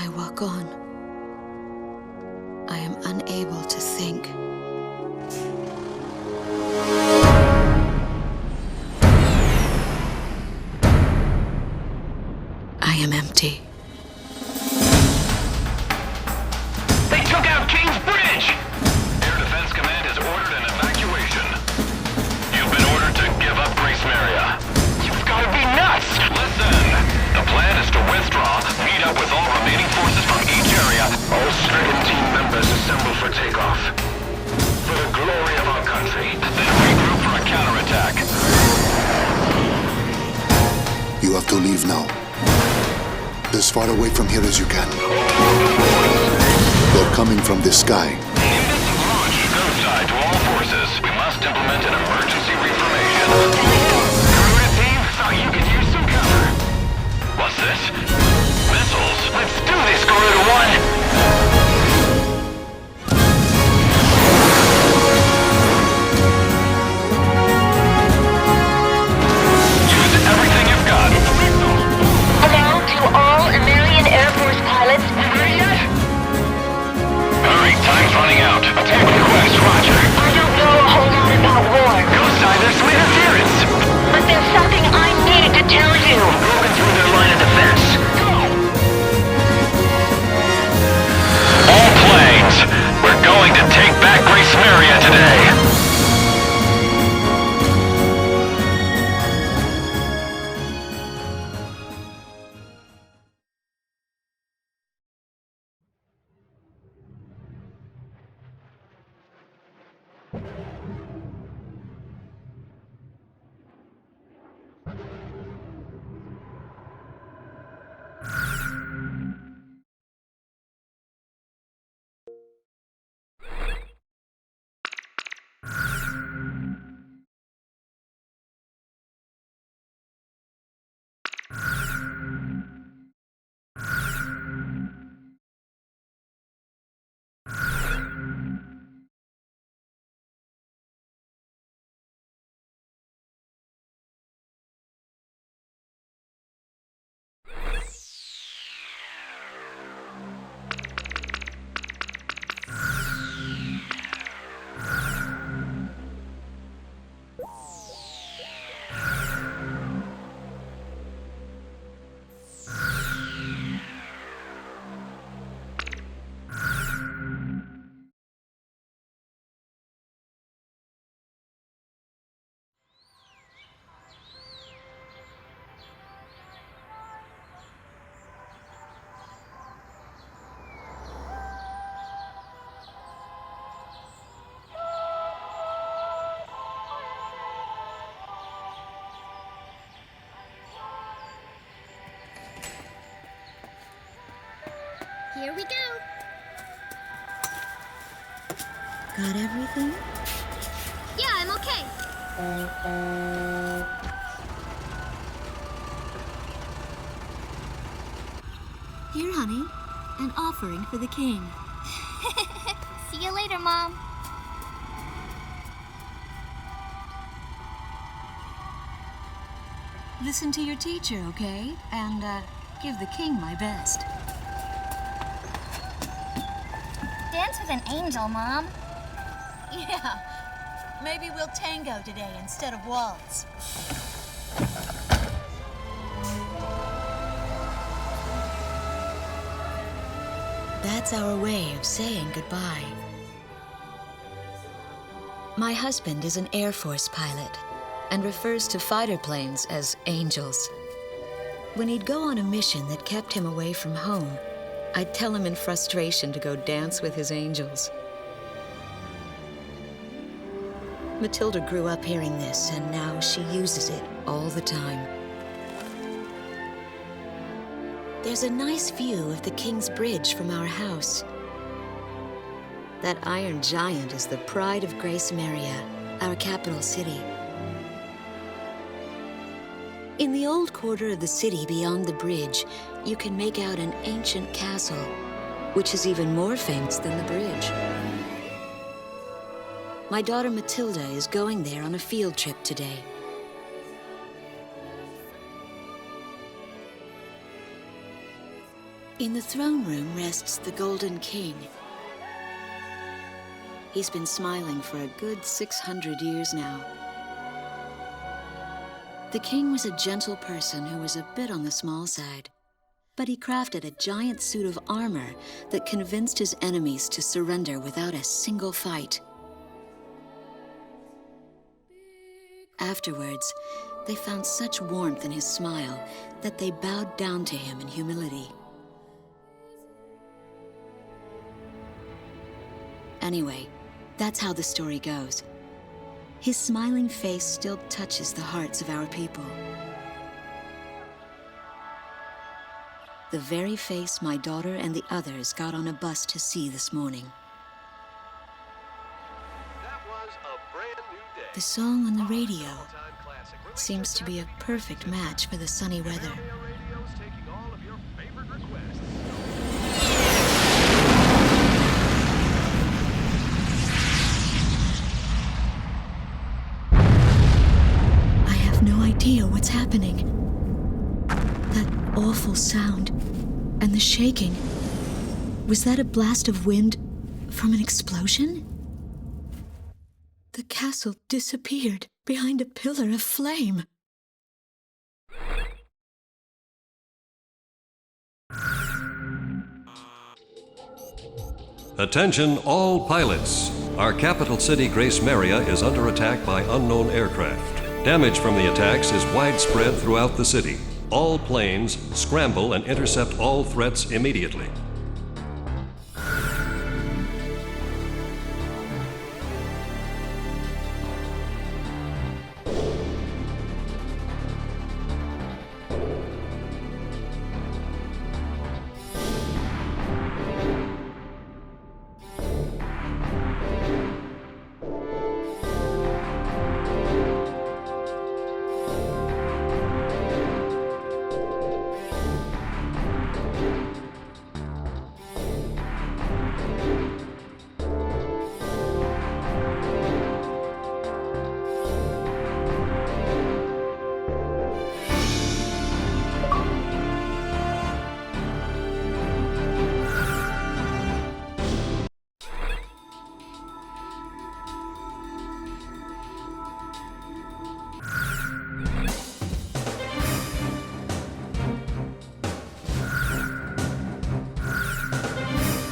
I walk on. I am unable to think. I am empty. They took out King's Bridge! Air Defense Command has ordered an evacuation. You've been ordered to give up Grace Maria. You've got to be nuts! Listen! The plan is to withdraw, meet up with all remaining forces from each area. All stricken team members assemble for takeoff. For the glory of our country, then regroup for a counterattack. You have to leave now. As far away from here as you can. They're coming from the sky. Launch, go side to all forces. We must implement an emergency reformation. Garuda team, thought you could use some cover. What's this? Missiles? Let's do this, Garuda 1! Time's running out. Attack request, roger. I don't know a whole lot about war. Go side, there's some interference. But there's something I need to tell you. Moving through their line of defense. Go! All planes, we're going to take back Grace Maria today. Here we go. Got everything? Yeah, I'm okay. Here, honey. An offering for the king. See you later, Mom. Listen to your teacher, okay? And, give the king my best. Dance with an angel, Mom. Yeah. Maybe we'll tango today instead of waltz. That's our way of saying goodbye. My husband is an Air Force pilot and refers to fighter planes as angels. When he'd go on a mission that kept him away from home, I'd tell him in frustration to go dance with his angels. Matilda grew up hearing this, and now she uses it all the time. There's a nice view of the King's Bridge from our house. That iron giant is the pride of Grace Maria, our capital city. In the old quarter of the city beyond the bridge, you can make out an ancient castle, which is even more famous than the bridge. My daughter Matilda is going there on a field trip today. In the throne room rests the Golden King. He's been smiling for a good 600 years now. The king was a gentle person who was a bit on the small side, but he crafted a giant suit of armor that convinced his enemies to surrender without a single fight. Afterwards, they found such warmth in his smile that they bowed down to him in humility. Anyway, that's how the story goes. His smiling face still touches the hearts of our people. The very face my daughter and the others got on a bus to see this morning. That was a brand new day. The song on the radio seems to be a perfect match for the sunny weather. Radio's taking all of your favorite requests. I have no idea what's happening. That awful sound and the shaking. Was that a blast of wind from an explosion? The castle disappeared behind a pillar of flame. Attention all pilots. Our capital city, Grace Maria, is under attack by unknown aircraft. Damage from the attacks is widespread throughout the city. All planes scramble and intercept all threats immediately.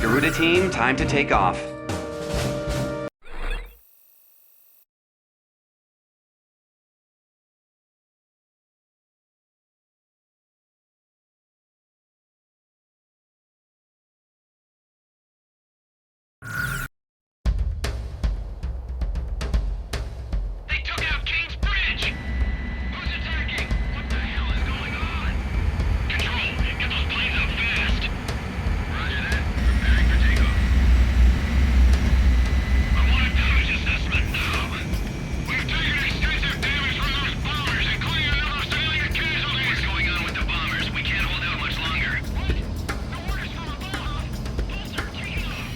Garuda team, time to take off. They took out King's Bridge! Who's attacking? What the hell is going on? Control, get those planes up fast! Roger that. Preparing for takeoff. I want a damage assessment now! We've taken extensive damage from those bombers, including a number of civilian casualties! What's going on with the bombers? We can't hold out much longer. What? The orders from above! Bolter, take it off!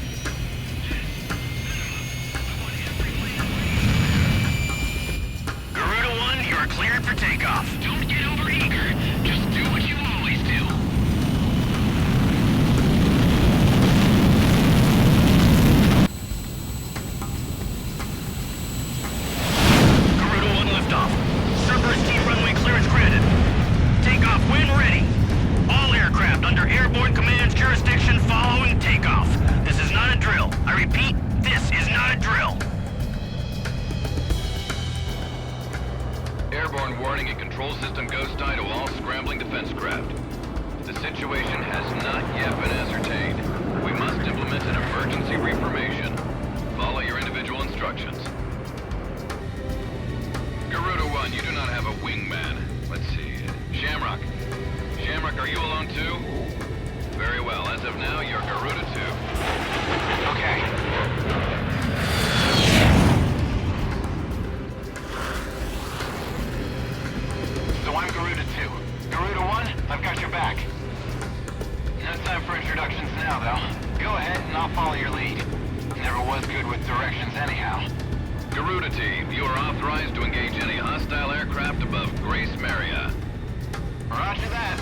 Garuda 1, you are cleared for takeoff. Don't get overeager. Just do what you always do. Garuda 1 liftoff. Cerberus team runway clearance granted. Takeoff when ready. All aircraft under airborne command's jurisdiction following takeoff. This is not a drill. I repeat, this is not a drill. Airborne warning and control system ghost eye to all scrambling defense craft. The situation has not yet been ascertained. We must implement an emergency reformation. Follow your individual instructions. Garuda 1, you do not have a wingman. Let's see. Shamrock. Shamrock, are you alone too? Very well. As of now, you're Garuda 2. Okay. So I'm Garuda 2. Garuda 1, I've got your back. No time for introductions now, though. Go ahead and I'll follow your lead. Never was good with directions anyhow. Garuda team, you are authorized to engage any hostile aircraft above Grace Maria. Roger that.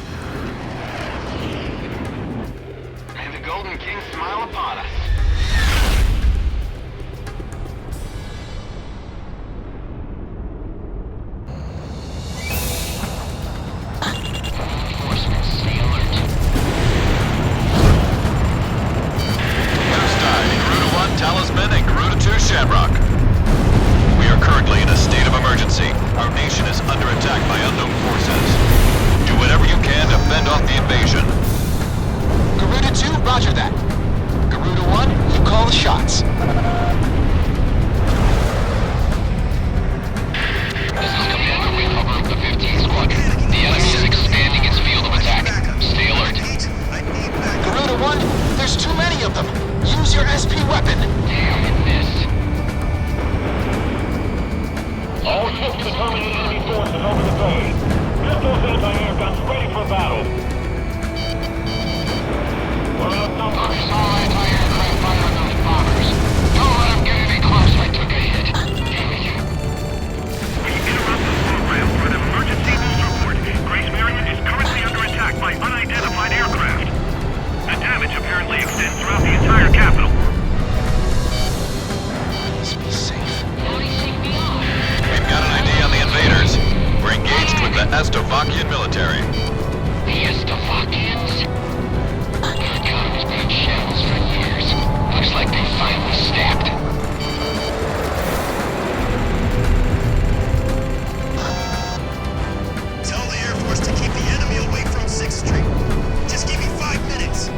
Slovakian military. The Slovakians? Our economy's been in shambles for years. Looks like they finally snapped. Tell the Air Force to keep the enemy away from 6th Street. Just give me 5 minutes.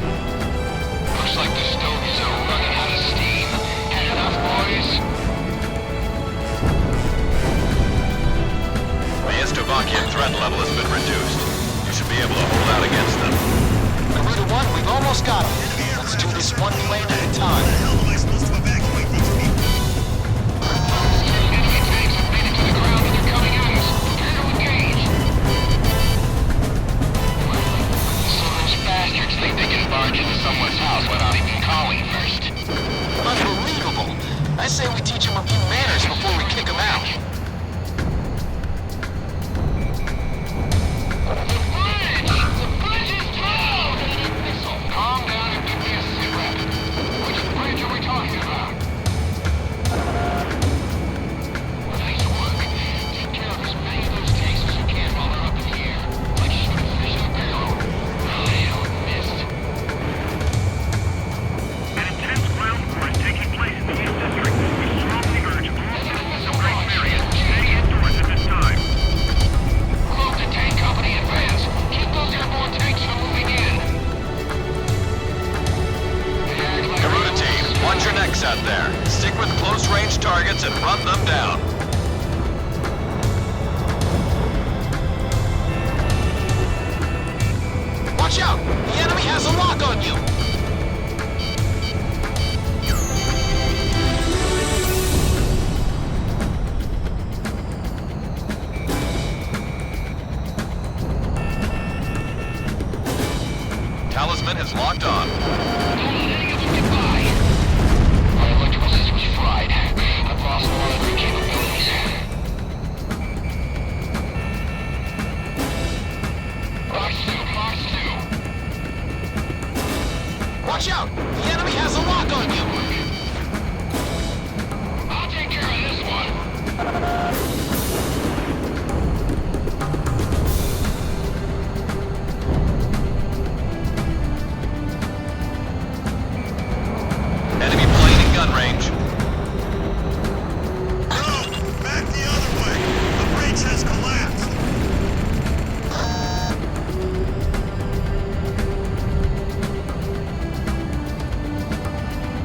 Looks like the stogies are running out of steam. Had enough, boys? The Slovakian threat level has been reduced. You should be able to hold out against them. Garuda 1, we've almost got him. Let's do this one plane at a time. How the hell am I supposed to evacuate these people? Enemy tanks have made it to the ground and they're coming at us. Prepare to engage. Some of those bastards think they can barge into someone's house without even calling first. Unbelievable. I say we teach them a few manners before we kick them out. The bridge is down! Calm down and give me a sit rep. Which bridge are we talking about? Nice work. Take care of as many of those tanks as you can while they're up in the air. Like shooting fish in a barrel. I missed. An intense ground war is taking place in the East District. We strongly urge all citizens of Grace Area to stay indoors at this time. Move the tank company advance. Keep those airborne tanks from moving in. Garuda team, watch your necks out there. Stick with close-range targets and run them down. Watch out! The enemy has a lock on you! Talisman is locked on. Goodbye. My electrical system's fried. I've lost all other capabilities. Box 2. Watch out! The enemy has a lock on you! I'll take care of this one. Enemy plane in gun range. No! Back the other way! The bridge has collapsed!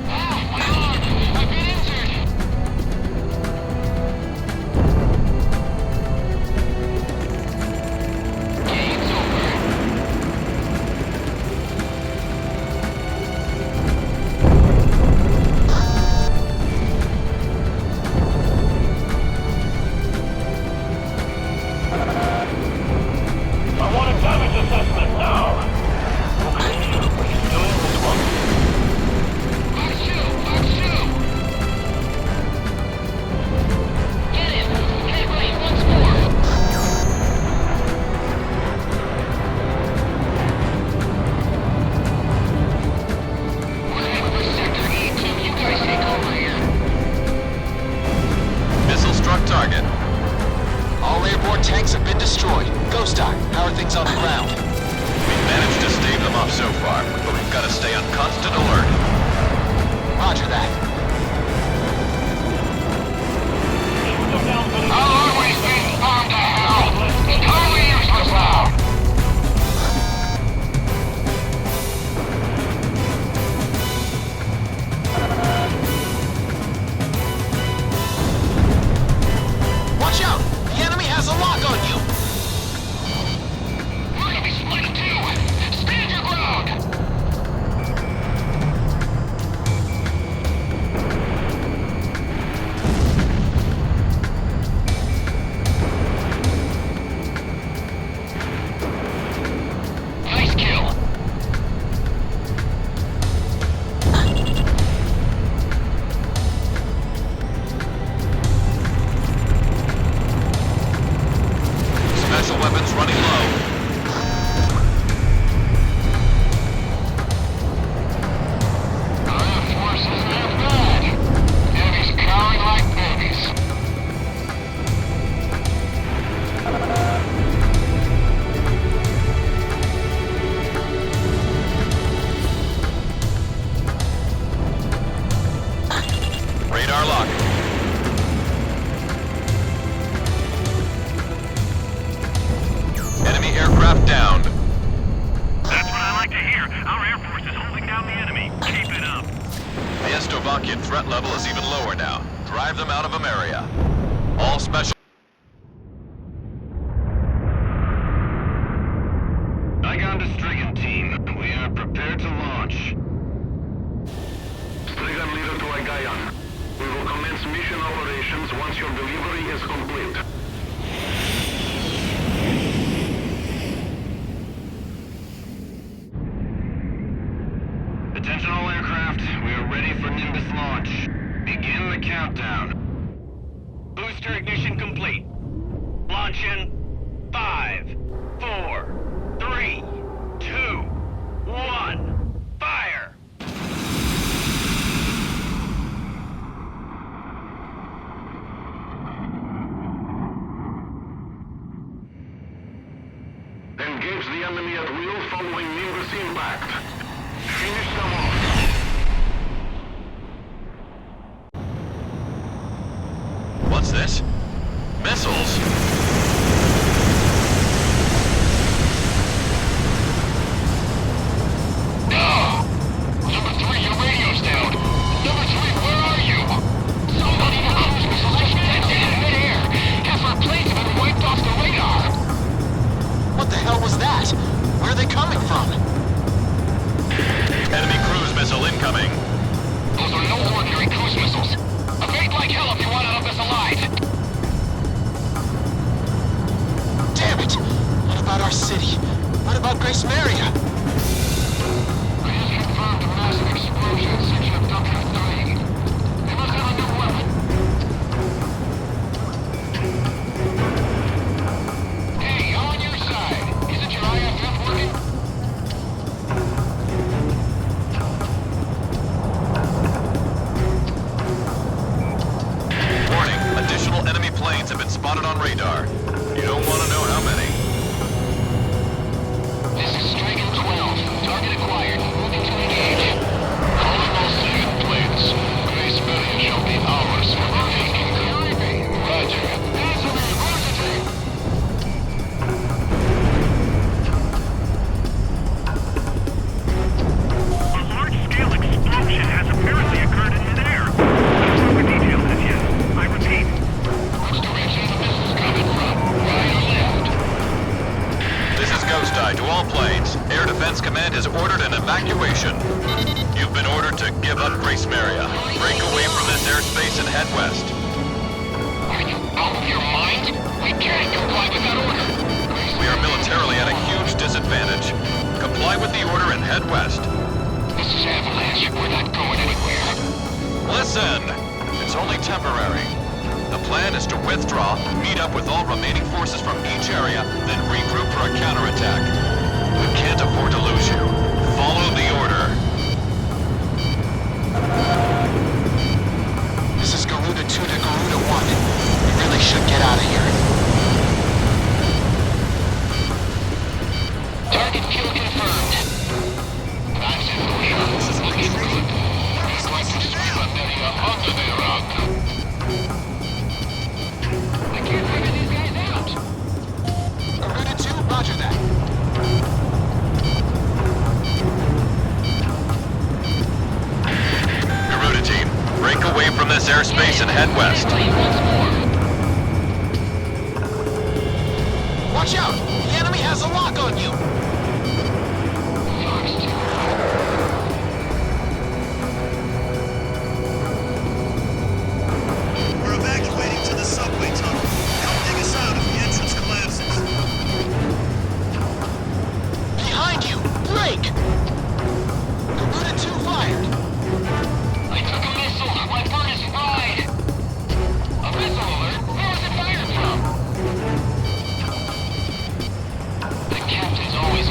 My arm! I've been injured! Game's over. I want a damage assessment now. Okay, we're doing this one. Box 2! Get in! Hit rush once more! We're heading for Sector E2. You guys take over here. Missile struck target. All airborne tanks have been destroyed. Ghost Eye, how are things on the ground? We've managed to stave them off so far, but we've got to stay on constant alert. Roger that. Our highway's being bombed to hell! It's totally useless now! Watch out! The enemy has a lock on you! We're gonna be split in two! Stand your ground! Nice kill! Special weapons running low. Our force isn't half bad. Enemies cowering like babies. Enemy aircraft downed. That's what I like to hear. Our Air Force is holding down the enemy. Keep it up. The Estovakian threat level is even lower now. Drive them out of Ameria. All special... Strigan to Strigan team. We are prepared to launch. Strigan leader to Igayan. We will commence mission operations once your delivery is complete. Attention all aircraft. We are ready for Nimbus launch. Begin the countdown. Booster ignition complete. Launch in 5, 4, 3, 2, 1. Fire! Engage the enemy at will following Nimbus impact. Finish them off. What's this? Missiles? Number 3, your radio's down. Number 3, where are you? Somebody in a cruise missile just dented in midair. Half our planes have been wiped off the radar. What the hell was that? Where are they coming from? Enemy cruise missile incoming. Those are no ordinary cruise missiles. Evade like hell if you want out of this alive. Damn it! What about our city? What about Grace Maria? I just confirmed a massive explosion in section of W3. They must have a new weapon. Hey, I'm on your side. Isn't your IFF working? Warning, additional enemy planes have been spotted on radar. You don't want to know how many. This is Strigan 12. Target acquired. Moving to engage. Calling all civilian planes. Grace Maria shall be ours for the taking. Roger. Answer me, emergency! A large-scale explosion has apparently occurred in midair. No further details as yet. I repeat. Which direction the missiles coming from? Right or left? This is Ghost Eye to all planes. Air Defense Command has ordered an evacuation. You've been ordered to give up Grace Maria. Break away from this airspace and head west. Are you out of your mind? We can't comply with that order. We are militarily at a huge disadvantage. Comply with the order and head west. This is Avalanche. We're not going anywhere. Listen! It's only temporary. The plan is to withdraw, meet up with all remaining forces from each area, then regroup for a counterattack. We can't afford to lose you. Follow the order. This is Garuda 2 to Garuda 1. We really should get out of here. Target kill confirmed. I'm Zenfusha. This is looking good. Looks like you stream a area under the rug. I can't figure these guys out. Garuda 2, roger that. Garuda team, break away from this airspace and head west. Watch out! The enemy has a lock on you! We're evacuating to the subway tunnel. Help dig us out if the entrance collapses. Behind you! Break! Garuda 2 fired! I took a missile. My bird is fried. A missile alert? Where was it fired from? The captain's always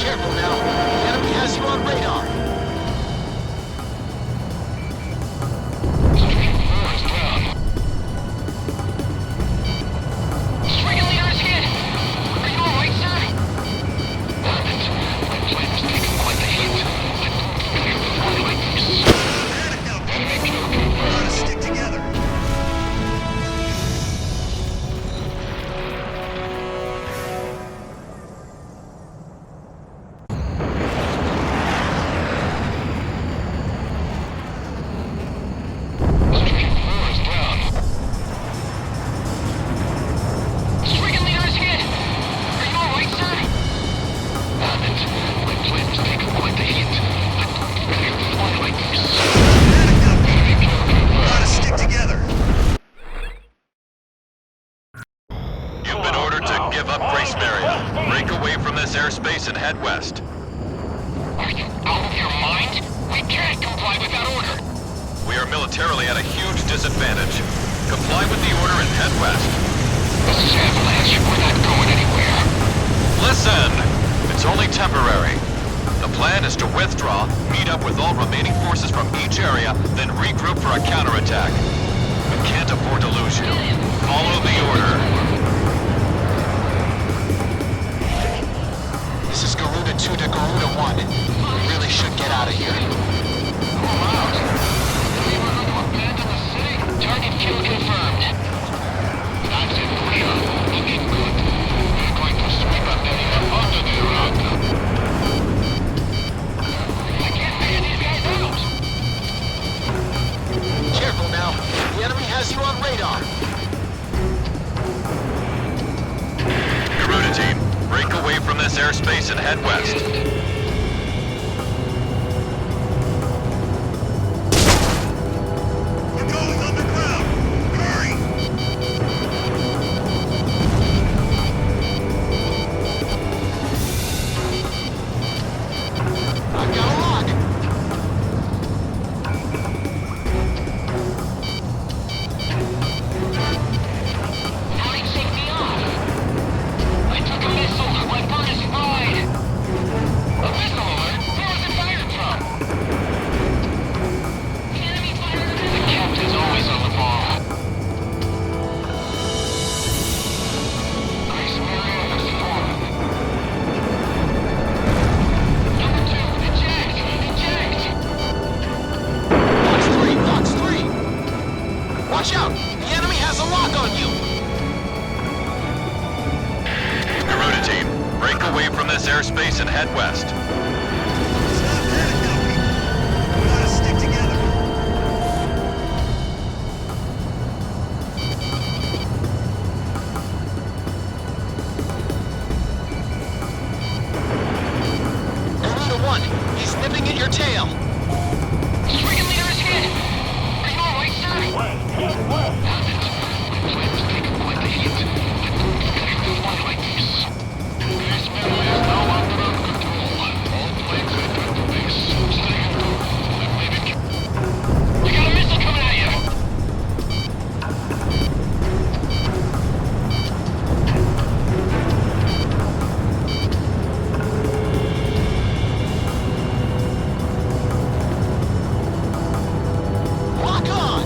Careful now. The enemy has you on radar. Stricken leader is hit! Are you alright, sir? Damn it. My plane has taken quite the hit. I don't fly like this. We gotta stick together. Stricken leader is hit! Are you alright, sir? Damn it. My plane has taken quite the hit. I don't fly like this. We gotta stick together. You've been ordered to give up Grace Maria. Break away from this airspace and head west. Are you out of your mind? We can't comply with that order. We are militarily at a huge disadvantage. Comply with the order and head west. This is Avalanche. We're not going anywhere. Listen! It's only temporary. The plan is to withdraw, meet up with all remaining forces from each area, then regroup for a counterattack. We can't afford to lose you. Follow the order. This is Garuda 2 to Garuda 1. We really should get out of here. Move out. We were going to abandon the city. Target kill confirmed. That's it, Pusher. Looking good. We're going to sweep up the area under the rug. I can't figure these guys out. Careful now. The enemy has you on radar. Garuda team, break away from this airspace and head west. We're going underground. Hurry! I've got a lock. Having safety off. I took a missile. My bird is fried. A missile alert? Where was it fired from? The enemy fired a missile. The captain's always on the ball. Grace Maria has fallen. Number 2, eject! Eject! Box 3. Watch out! The enemy has a lock on you! Garuda team, break away from this airspace and head west. Stop panic now, people. We gotta stick together. Garuda 1, he's nipping at your tail. Stricken leader is hit! Are you alright, sir? Damn it. My plane has taken quite the hit. I don't fly like this. Grace Maria is now under our control. All planes return to base. Stay in cover. I'm leaving. You got a missile coming at you! Lock on!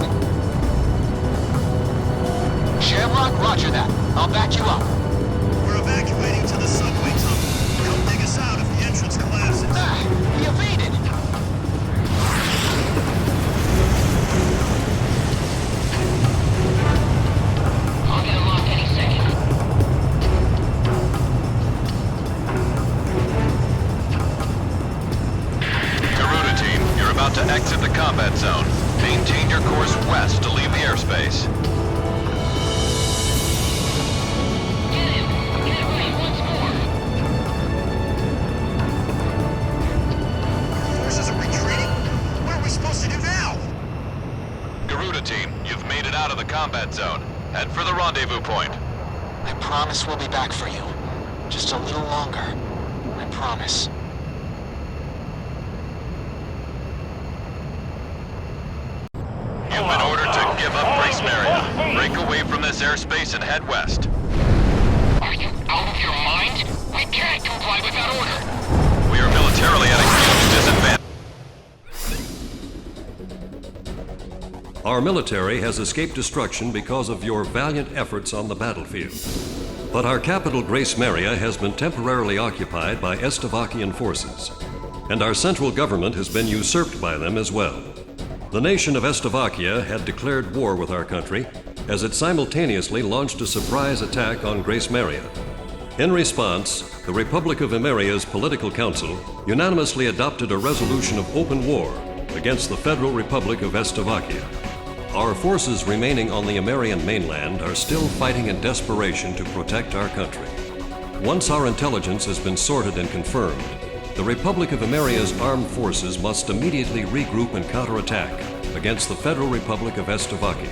Shamrock, roger that. I'll back you up. We're evacuating to the subway tunnel. Come dig us out if the entrance collapses. Ah, he evaded! I'll get unlocked any second. Garuda team, you're about to exit the combat zone. Maintain your course west to leave the airspace. Get him! Get it right once more! Our forces are retreating? What are we supposed to do now? Garuda team, you've made it out of the combat zone. Head for the rendezvous point. I promise we'll be back for you. Just a little longer. I promise. You've been ordered to give up Grace Maria. Break away from this airspace and head west. Are you out of your mind? We can't comply with that order! momentarily at a huge disadvantage. Our military has escaped destruction because of your valiant efforts on the battlefield. But our capital, Grace Maria, has been temporarily occupied by Estavakian forces, and our central government has been usurped by them as well. The nation of Estavakia had declared war with our country as it simultaneously launched a surprise attack on Grace Maria. In response, the Republic of Emeria's Political Council unanimously adopted a resolution of open war against the Federal Republic of Estavakia. Our forces remaining on the Emerian mainland are still fighting in desperation to protect our country. Once our intelligence has been sorted and confirmed, the Republic of Emeria's armed forces must immediately regroup and counterattack against the Federal Republic of Estavakia.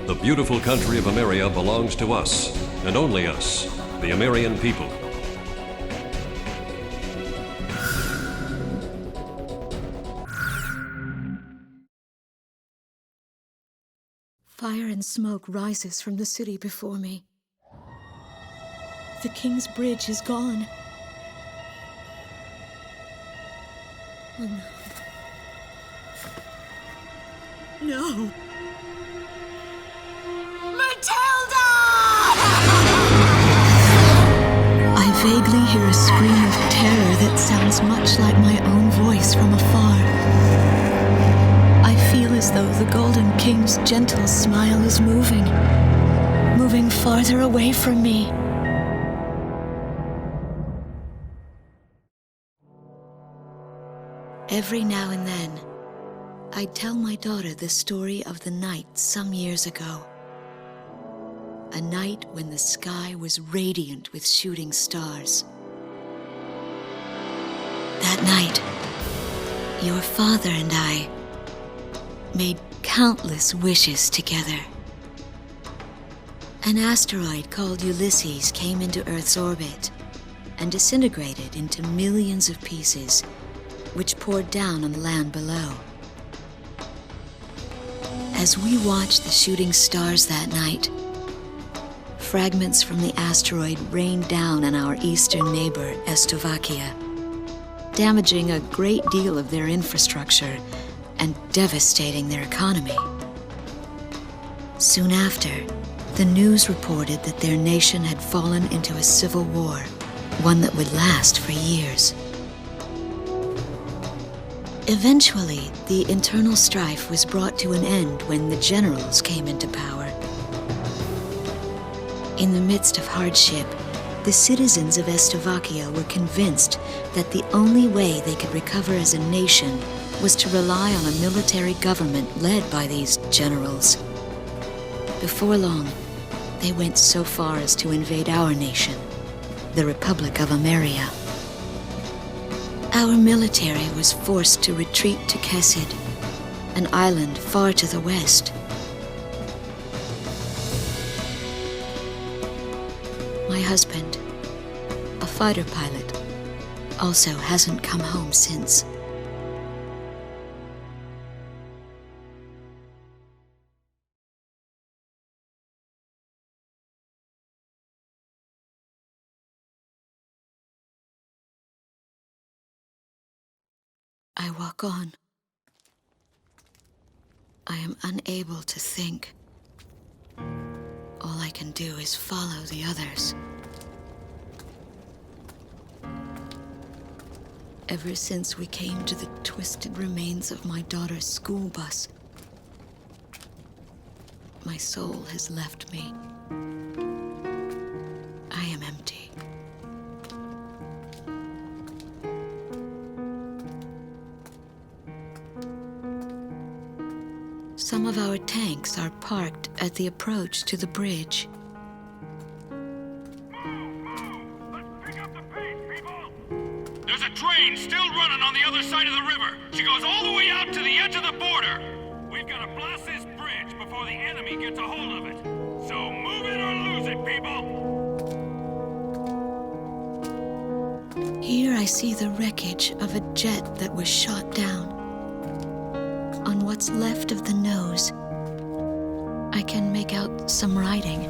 The beautiful country of Emeria belongs to us, and only us, the Emerian people. Fire and smoke rises from the city before me. The King's Bridge is gone. Oh no. No! Matilda! I vaguely hear a scream of terror that sounds much like my own voice from afar. I feel as though the Golden King's gentle smile is moving farther away from me. Every now and then, I tell my daughter the story of the night some years ago. A night when the sky was radiant with shooting stars. That night, your father and I made countless wishes together. An asteroid called Ulysses came into Earth's orbit and disintegrated into millions of pieces, which poured down on the land below. As we watched the shooting stars that night, fragments from the asteroid rained down on our eastern neighbor, Estavakia, damaging a great deal of their infrastructure and devastating their economy. Soon after, the news reported that their nation had fallen into a civil war, one that would last for years. Eventually, the internal strife was brought to an end when the generals came into power. In the midst of hardship, the citizens of Estavakia were convinced that the only way they could recover as a nation was to rely on a military government led by these generals. Before long, they went so far as to invade our nation, the Republic of Emeria. Our military was forced to retreat to Kesid, an island far to the west. My husband, a fighter pilot, also hasn't come home since. I walk on. I am unable to think. All I can do is follow the others. Ever since we came to the twisted remains of my daughter's school bus, my soul has left me. I am empty. Some of our tanks are parked at the approach to the bridge. There's a train still running on the other side of the river. She goes all the way out to the edge of the border. We've got to blast this bridge before the enemy gets a hold of it. So move it or lose it, people! Here I see the wreckage of a jet that was shot down. On what's left of the nose, I can make out some writing.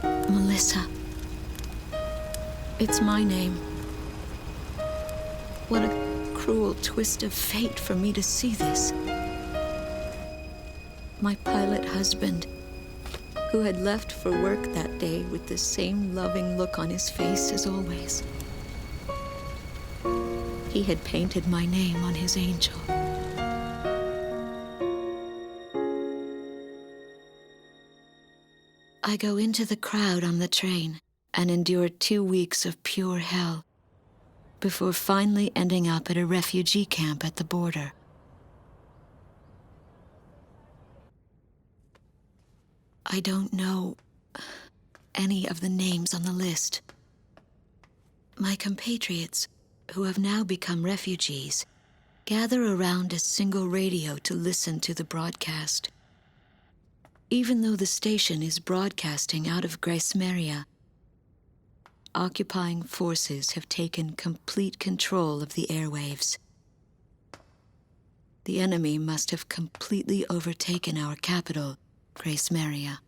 Melissa. It's my name. What a cruel twist of fate for me to see this. My pilot husband, who had left for work that day with the same loving look on his face as always. He had painted my name on his angel. I go into the crowd on the train and endure 2 weeks of pure hell before finally ending up at a refugee camp at the border. I don't know any of the names on the list. My compatriots, who have now become refugees, gather around a single radio to listen to the broadcast. Even though the station is broadcasting out of Grace Maria, occupying forces have taken complete control of the airwaves. The enemy must have completely overtaken our capital, Grace Maria.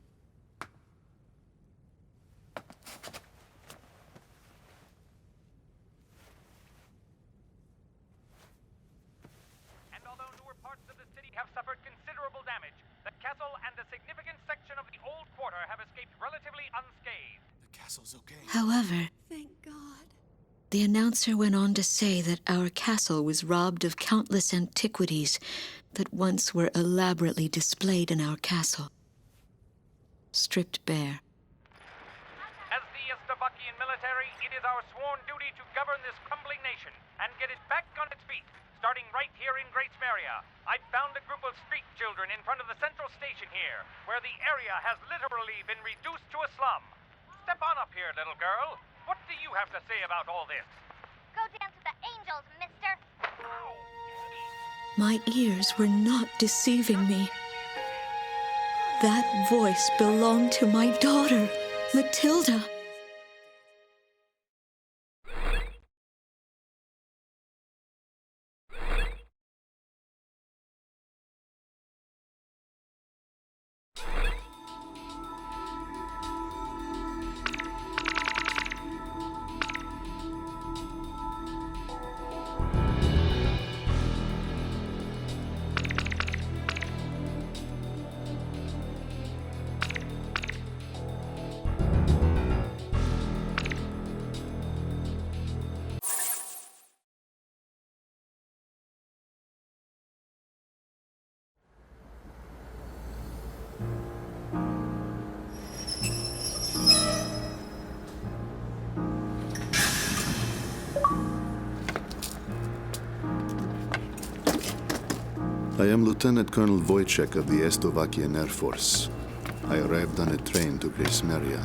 And although newer parts of the city have suffered considerable damage, the castle and a significant section of the old quarter have escaped relatively unscathed. The castle's okay. However, Thank God. the announcer went on to say that our castle was robbed of countless antiquities that once were elaborately displayed in our castle. Stripped bare. As the Slovakian military, it is our sworn duty to govern this crumbling nation and get it back on its feet, starting right here in Grace Maria. I found a group of street children in front of the central station here, where the area has literally been reduced to a slum. Step on up here, little girl. What do you have to say about all this? Go dance with the angels, mister. My ears were not deceiving me. That voice belonged to my daughter, Matilda. I am Lieutenant Colonel Wojciech of the Slovakian Air Force. I arrived on a train to Grace Maria.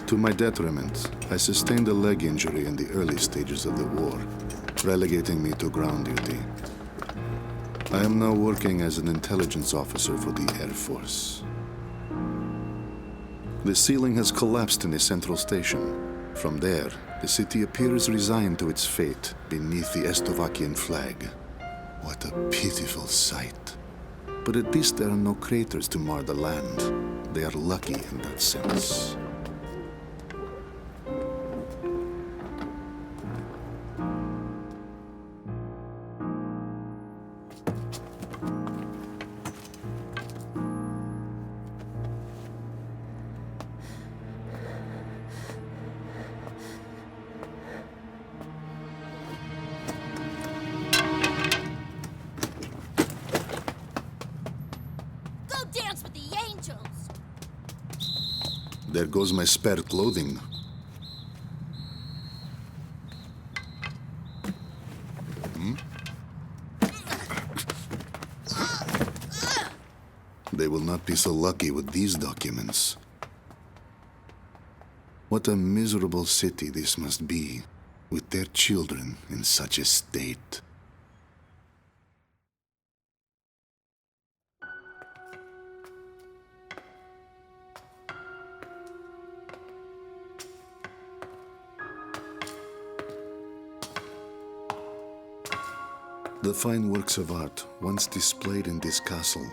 To my detriment, I sustained a leg injury in the early stages of the war, relegating me to ground duty. I am now working as an intelligence officer for the Air Force. The ceiling has collapsed in the central station. From there, the city appears resigned to its fate beneath the Slovakian flag. What a pitiful sight. But at least there are no craters to mar the land. They are lucky in that sense. Dance with the angels! There goes my spare clothing. They will not be so lucky with these documents. What a miserable city this must be, with their children in such a state. The fine works of art, once displayed in this castle,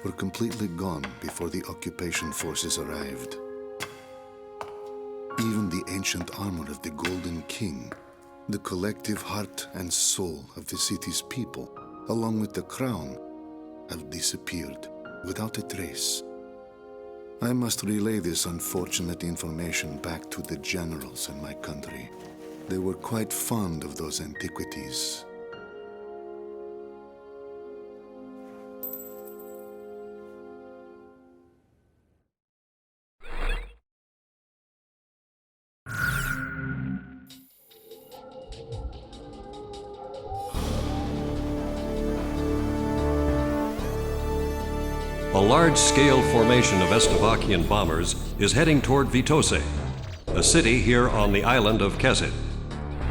were completely gone before the occupation forces arrived. Even the ancient armor of the Golden King, The collective heart and soul of the city's people, along with the crown, have disappeared without a trace. I must relay this unfortunate information back to the generals in my country. They were quite fond of those antiquities. A large-scale formation of Estovakian bombers is heading toward Vitose, a city here on the island of Kezid.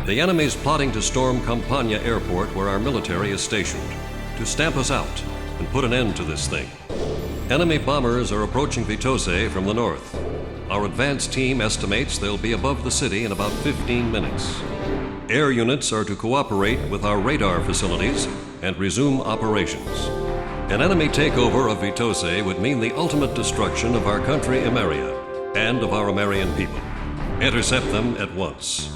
The enemy's plotting to storm Campania Airport, where our military is stationed, to stamp us out and put an end to this thing. Enemy bombers are approaching Vitose from the north. Our advance team estimates they'll be above the city in about 15 minutes. Air units are to cooperate with our radar facilities and resume operations. An enemy takeover of Vitose would mean the ultimate destruction of our country Emeria and of our Emerian people. Intercept them at once.